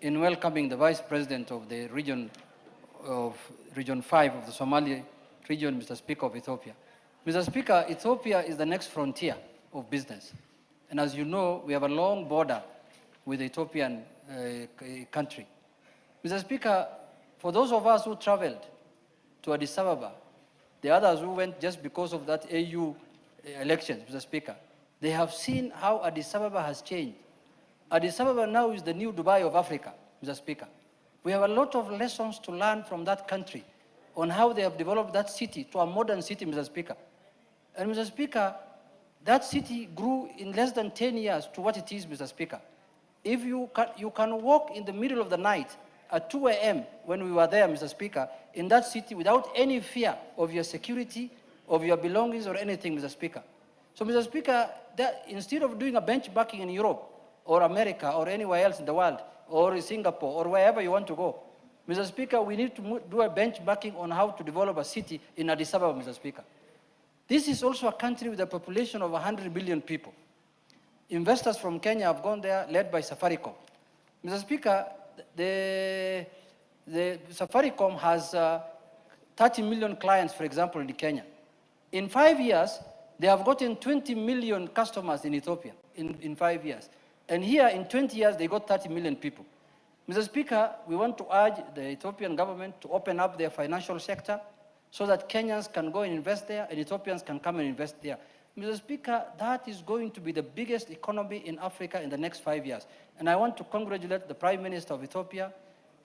in welcoming the Vice President of the Region 5 of the Somali region, Mr. Speaker of Ethiopia. Mr. Speaker, Ethiopia is the next frontier of business. And as you know, we have a long border with the Ethiopian country. Mr. Speaker, for those of us who traveled to Addis Ababa, the others who went just because of that AU elections, Mr. Speaker, they have seen how Addis Ababa has changed. Addis Ababa now is the new Dubai of Africa, Mr. Speaker. We have a lot of lessons to learn from that country on how they have developed that city to a modern city, Mr. Speaker. And Mr. Speaker, that city grew in less than 10 years to what it is, Mr. Speaker. If you can walk in the middle of the night at 2 a.m. when we were there, Mr. Speaker, in that city without any fear of your security, of your belongings or anything, Mr. Speaker. So, Mr. Speaker, instead of doing a benchmarking in Europe or America or anywhere else in the world or Singapore or wherever you want to go, Mr. Speaker, we need to do a benchmarking on how to develop a city in Addis Ababa, Mr. Speaker. This is also a country with a population of 100 million people. Investors from Kenya have gone there, led by Safaricom. Mr. Speaker, the Safaricom has 30 million clients, for example, in Kenya. In 5 years, they have gotten 20 million customers in Ethiopia in 5 years. And here, in 20 years, they got 30 million people. Mr. Speaker, we want to urge the Ethiopian government to open up their financial sector so that Kenyans can go and invest there and Ethiopians can come and invest there. Mr. Speaker, that is going to be the biggest economy in Africa in the next 5 years. And I want to congratulate the Prime Minister of Ethiopia,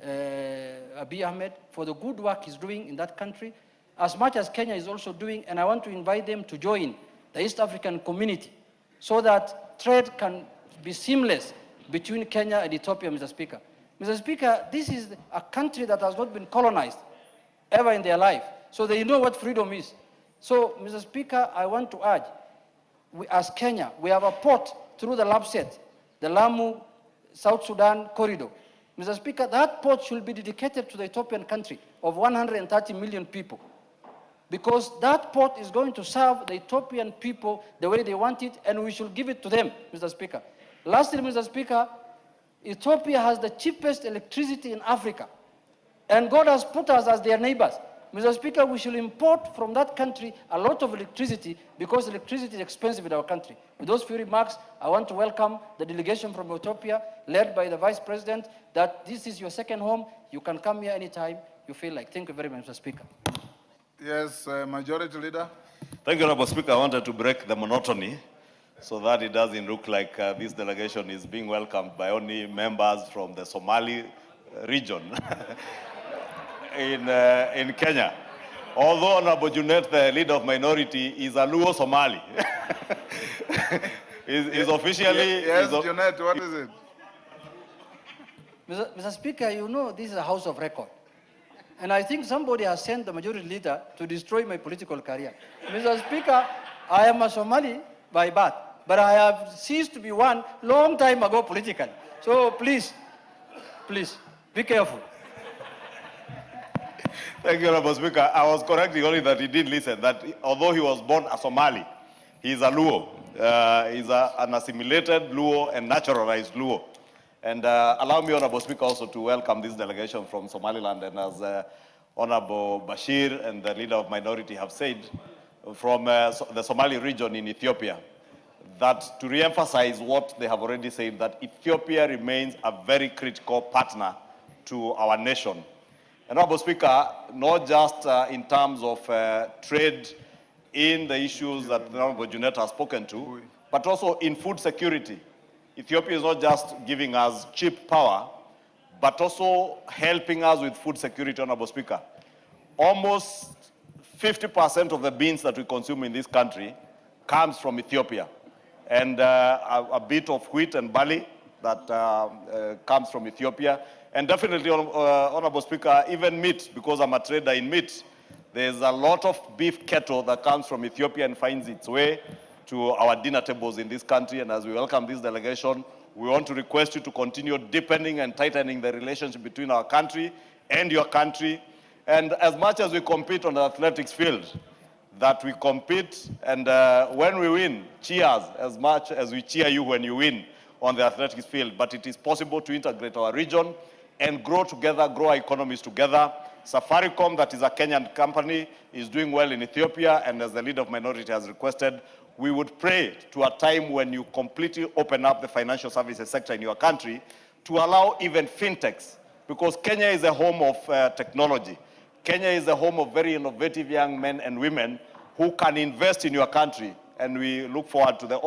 Abiy Ahmed, for the good work he's doing in that country, as much as Kenya is also doing, and I want to invite them to join the East African community so that trade can be seamless between Kenya and Ethiopia, Mr. Speaker. Mr. Speaker, this is a country that has not been colonized ever in their life, so they know what freedom is. So, Mr. Speaker, I want to urge, as Kenya, we have a port through the Lapset, the Lamu, South Sudan corridor. Mr. Speaker, that port should be dedicated to the Ethiopian country of 130 million people, because that port is going to serve the Ethiopian people the way they want it, and we should give it to them, Mr. Speaker. Lastly, Mr. Speaker, Ethiopia has the cheapest electricity in Africa, and God has put us as their neighbors. Mr. Speaker, we should import from that country a lot of electricity because electricity is expensive in our country. With those few remarks, I want to welcome the delegation from Ethiopia, led by the Vice President, that this is your second home. You can come here anytime you feel like. Thank you very much, Mr. Speaker. Yes, Majority Leader. Thank you, Honorable Speaker. I wanted to break the monotony so that it doesn't look like this delegation is being welcomed by only members from the Somali region in Kenya. Although Honorable Junet, the leader of minority, is a Luo Somali. is officially... Yes, Junet, what is it? Mr. Speaker, you know this is a house of record. And I think somebody has sent the majority leader to destroy my political career. Mr. Speaker, I am a Somali by birth, but I have ceased to be one long time ago politically. So please, be careful. Thank you, Honorable Speaker. I was correcting only that he did listen, that although he was born a Somali, he is a Luo. He's an assimilated Luo and naturalized Luo. And allow me, Honorable Speaker, also to welcome this delegation from Somaliland. And as Honorable Bashir and the leader of minority have said, from the Somali region in Ethiopia, that to re-emphasize what they have already said, that Ethiopia remains a very critical partner to our nation. And Honorable Speaker, not just in terms of trade in the issues that Honorable Junet has spoken to, but also in food security. Ethiopia is not just giving us cheap power, but also helping us with food security, Honorable Speaker. Almost 50% of the beans that we consume in this country comes from Ethiopia. And a bit of wheat and barley that comes from Ethiopia. And definitely, Honorable Speaker, even meat, because I'm a trader in meat, there's a lot of beef cattle that comes from Ethiopia and finds its way to our dinner tables in this country. And as we welcome this delegation, we want to request you to continue deepening and tightening the relationship between our country and your country. And as much as we compete on the athletics field, that we compete, and when we win, cheers as much as we cheer you when you win. on the athletics field, but it is possible to integrate our region and grow together, grow our economies together. Safaricom, that is a Kenyan company, is doing well in Ethiopia, and as the leader of minority has requested, we would pray to a time when you completely open up the financial services sector in your country to allow even fintechs, because Kenya is a home of technology. Kenya is a home of very innovative young men and women who can invest in your country, and we look forward to the